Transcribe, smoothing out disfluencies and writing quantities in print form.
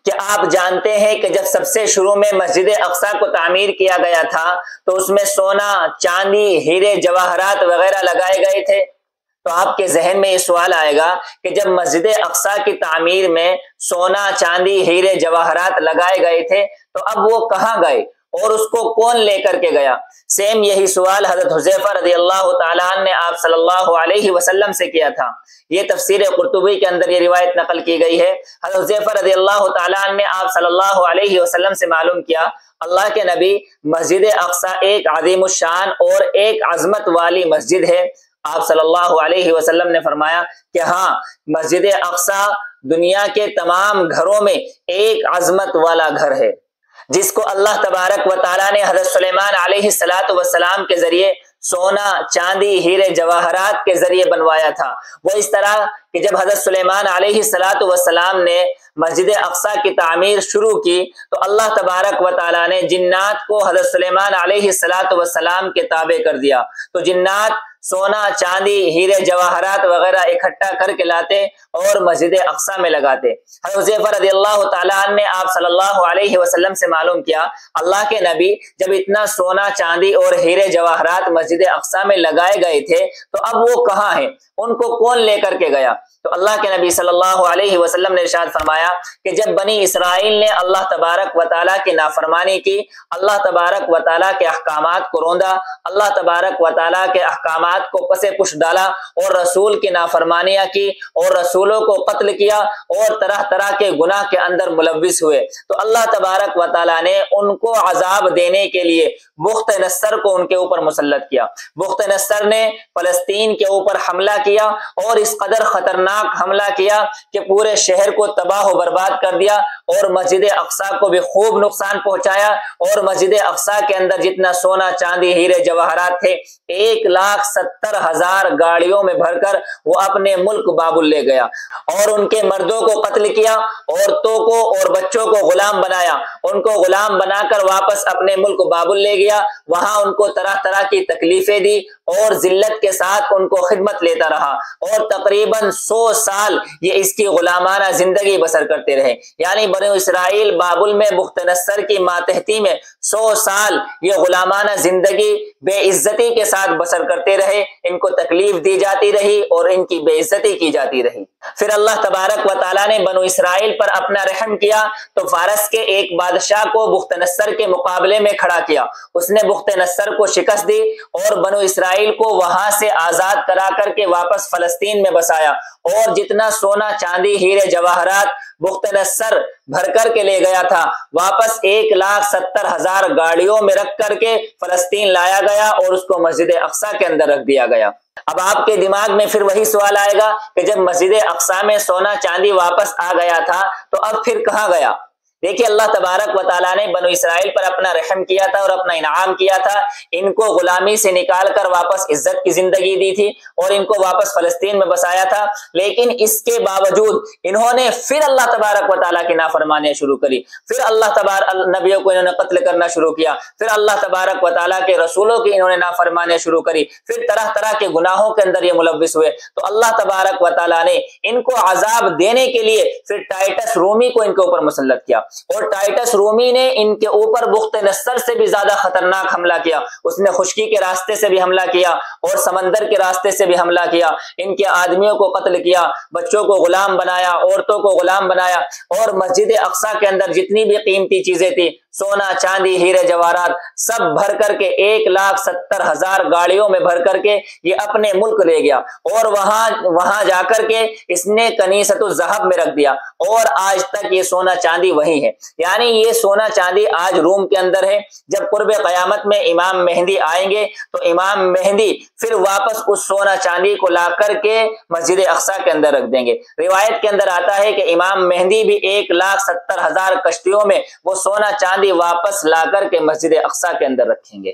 کہ آپ جانتے ہیں کہ جب سب سے شروع میں مسجد اقصی کو تعمیر کیا گیا تھا تو اس میں سونا، چاندی، ہیرے، جواہرات وغیرہ لگائے گئے تھے۔ تو آپ کے ذہن میں یہ سوال آئے گا کہ جب مسجد اقصی کی تعمیر میں سونا، چاندی، ہیرے، جواہرات لگائے گئے تھے تو اب وہ کہاں گئے اور اس کو کون لے کر کے گیا؟ سیم یہی سوال حضرت حذیفہ رضی اللہ تعالیٰ عنہ نے آپ صلی اللہ علیہ وسلم سے کیا تھا۔ یہ تفسیر قرطبی کے اندر یہ روایت نقل کی گئی ہے۔ حضرت حذیفہ رضی اللہ تعالیٰ عنہ نے آپ صلی اللہ علیہ وسلم سے معلوم کیا، اللہ کے نبی، مسجد اقصی ایک عظیم الشان اور ایک عظمت والی مسجد ہے۔ آپ صلی اللہ علیہ وسلم نے فرمایا کہ ہاں، مسجد اقصی دنیا کے تمام گھروں میں ایک عظمت والا گھر ہے، جس کو اللہ تبارک و تعالیٰ نے حضرت سلیمان علیہ السلام کے ذریعے سونا، چاندی، ہیرے، جواہرات کے ذریعے بنوایا تھا۔ وہ اس طرح کہ جب حضرت سلیمان علیہ السلام نے مسجد اقصی کی تعمیر شروع کی تو اللہ تبارک و تعالیٰ نے جنات کو حضرت سلیمان علیہ السلام کے تابع کر دیا، تو جنات سونا، چاندی، ہیرے، جواہرات وغیرہ اکٹھا کر کے لاتے اور مسجد اقصی میں لگاتے۔ حضرت حذیفہ رضی اللہ تعالیٰ عنہ نے آپ صلی اللہ علیہ وسلم سے معلوم کیا، اللہ کے نبی، جب اتنا سونا، چاندی اور ہیرے جواہرات مسجد اقصی میں لگائے گئے تھے تو اب وہ کہاں ہیں؟ ان کو کون لے کر کے گیا؟ تو اللہ کے نبی صلی اللہ علیہ وسلم نے ارشاد فرمایا کہ جب بنی اسرائیل نے اللہ تبارک و تعالیٰ کی نافرمانی کی، اللہ تبارک و تعالیٰ کے احکامات کو روندا، اللہ تبارک و تعالیٰ کے احکامات کو پس پش ڈالا اور رسول کی نافرمانیاں کی اور رسولوں کو قتل کیا اور طرح طرح کے گناہ کے اندر ملوث ہوئے، تو اللہ تبارک و تعالیٰ نے ان کو عذاب دینے کے لیے بخت نصر کو ان کے اوپر مسلط کیا۔ بخت نصر نے فلسطین کے اوپر حملہ کیا اور اس قدر خطرناک حملہ کیا کہ پورے شہر کو تباہ و برباد کر دیا اور مسجد اقصی کو بھی خوب نقصان پہنچایا، اور مسجد اقصی کے اندر جتنا سونا، چاندی، ہیرے، جواہرات تھے 1,70,000 گاڑیوں میں بھر کر وہ اپنے ملک بابل لے گیا، اور ان کے مردوں کو قتل کیا، عورتوں کو اور بچوں کو غلام بنایا، ان کو غلام بنا کر واپس اپنے ملک بابل لے گیا، وہاں ان کو طرح طرح کی تکلیفیں دی اور ذلت کے ساتھ ان کو خدمت لیتا رہا، اور تقریباً 100 سال یہ اس کی غلامانہ زندگی بسر کرتے رہے۔ یعنی بنی اسرائیل بابل میں بخت نصر کی ماتحتی میں 100 سال یہ غلامانہ زندگی بے عزتی کے ساتھ بسر کرتے رہے، ان کو تکلیف دی جاتی رہی اور ان کی بے عزتی کی جاتی رہی۔ پھر اللہ تبارک و تعالیٰ نے بنو اسرائیل پر اپنا رحم کیا تو فارس کے ایک بادشاہ کو بخت نصر کے مقابلے میں کھڑا کیا، اس نے بخت نصر کو شکست دی اور بنو اسرائیل کو وہاں سے آزاد کرا کر کے واپس فلسطین میں بسایا، اور جتنا سونا، چاندی، ہیرے، جواہرات بخت نصر بھر کر کے لے گیا تھا واپس 1,70,000 گاڑیوں میں رکھ کر کے فلسطین لایا گیا اور اس کو مسجد اقصی کے اندر رکھ دیا گیا۔ اب آپ کے دماغ میں پھر وہی سوال آئے گا کہ جب مسجد اقصی میں سونا، چاندی واپس آ گیا تھا تو اب پھر کہاں گیا؟ دیکھیے، اللہ تبارک و تعالیٰ نے بنو اسرائیل پر اپنا رحم کیا تھا اور اپنا انعام کیا تھا، ان کو غلامی سے نکال کر واپس عزت کی زندگی دی تھی اور ان کو واپس فلسطین میں بسایا تھا، لیکن اس کے باوجود انہوں نے پھر اللہ تبارک و تعالیٰ کی نافرمانیاں شروع کری، پھر نبیوں کو انہوں نے قتل کرنا شروع کیا، پھر اللہ تبارک و تعالیٰ کے رسولوں کی انہوں نے نافرمانیاں شروع کری، پھر طرح طرح کے گناہوں کے اندر یہ ملوث ہوئے، تو اللہ تبارک و تعالیٰ نے ان کو عذاب دینے کے لیے پھر ٹائٹس رومی کو ان کے اوپر مسلط کیا، اور ٹائٹس رومی نے ان کے اوپر بخت نصر سے بھی زیادہ خطرناک حملہ کیا، اس نے خشکی کے راستے سے بھی حملہ کیا اور سمندر کے راستے سے بھی حملہ کیا، ان کے آدمیوں کو قتل کیا، بچوں کو غلام بنایا، عورتوں کو غلام بنایا، اور مسجد اقصی کے اندر جتنی بھی قیمتی چیزیں تھی، سونا، چاندی، ہیرے، جواہرات، سب بھر کر کے 1,70,000 گاڑیوں میں بھر کر کے یہ اپنے ملک لے گیا، اور وہاں جا کر کے اس نے کنیسۃ الذہب میں رکھ دیا، اور آج تک یہ سونا چاندی وہی ہے۔ یعنی یہ سونا چاندی آج روم کے اندر ہے، جب قرب قیامت میں امام مہدی آئیں گے تو امام مہدی پھر واپس اس سونا چاندی کو لا کر کے مسجد اقصی کے اندر رکھ دیں گے۔ روایت کے اندر آتا ہے کہ امام مہدی بھی 1,70,000 کشتیوں میں وہ سونا چاندی واپس لا کر کے مسجد اقصی کے اندر رکھیں گے۔